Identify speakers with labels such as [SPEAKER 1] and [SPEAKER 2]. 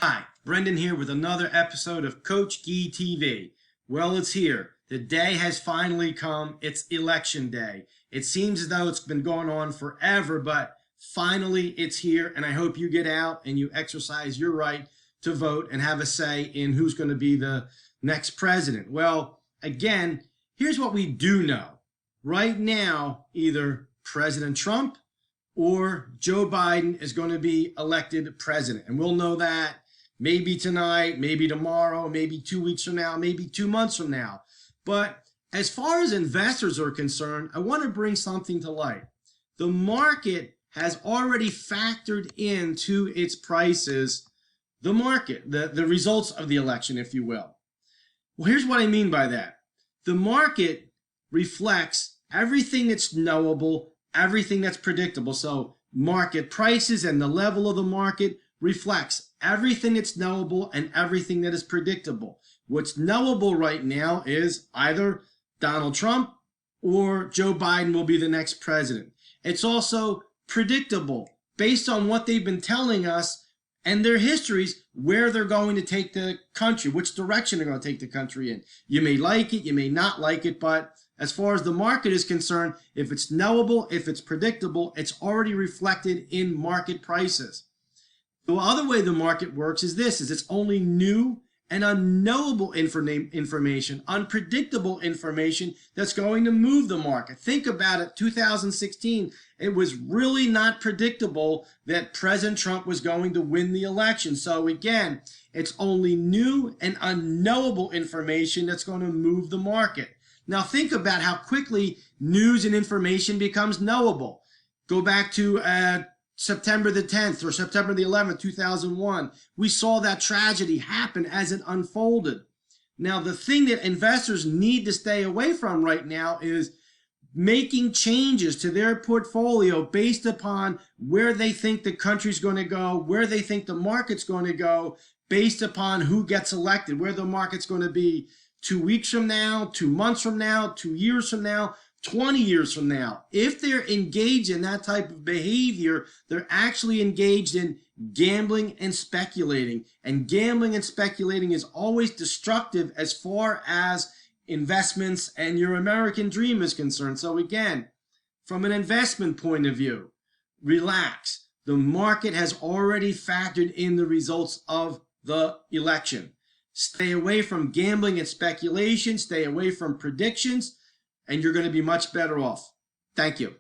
[SPEAKER 1] Hi, Brendan here with another episode of Coach Gee TV. Well, it's here. The day has finally come. It's election day. It seems as though it's been going on forever, but finally it's here, and I hope you get out and you exercise your right to vote and have a say in who's going to be the next president. Well, again, here's what we do know. Right now, either President Trump or Joe Biden is going to be elected president. And we'll know that maybe tonight, maybe tomorrow, maybe 2 weeks from now, maybe 2 months from now. But as far as investors are concerned, I want to bring something to light. The market has already factored into its prices the market, the results of the election, if you will. Well, here's what I mean by that. The market reflects everything that's knowable, everything that's predictable. So market prices and the level of the market reflects everything that's knowable and everything that is predictable. What's knowable right now is either Donald Trump or Joe Biden will be the next president. It's also predictable based on what they've been telling us and their histories, where they're going to take the country, which direction they're going to take the country in. You may like it, you may not like it, but as far as the market is concerned, if it's knowable, if it's predictable, it's already reflected in market prices. The other way the market works is this, is it's only new and unknowable information, unpredictable information that's going to move the market. Think about it, 2016, it was really not predictable that President Trump was going to win the election. So again, it's only new and unknowable information that's going to move the market. Now think about how quickly news and information becomes knowable. Go back to September the 10th or September the 11th, 2001. We saw that tragedy happen as it unfolded. Now, the thing that investors need to stay away from right now is making changes to their portfolio based upon where they think the country's going to go, where they think the market's going to go, based upon who gets elected, where the market's going to be 2 weeks from now, 2 months from now, 2 years from now, 20 years from now. If they're engaged in that type of behavior, they're actually engaged in gambling and speculating. And gambling and speculating is always destructive as far as investments and your American dream is concerned. So again, from an investment point of view, relax. The market has already factored in the results of the election. Stay away from gambling and speculation. Stay away from predictions, and you're going to be much better off. Thank you.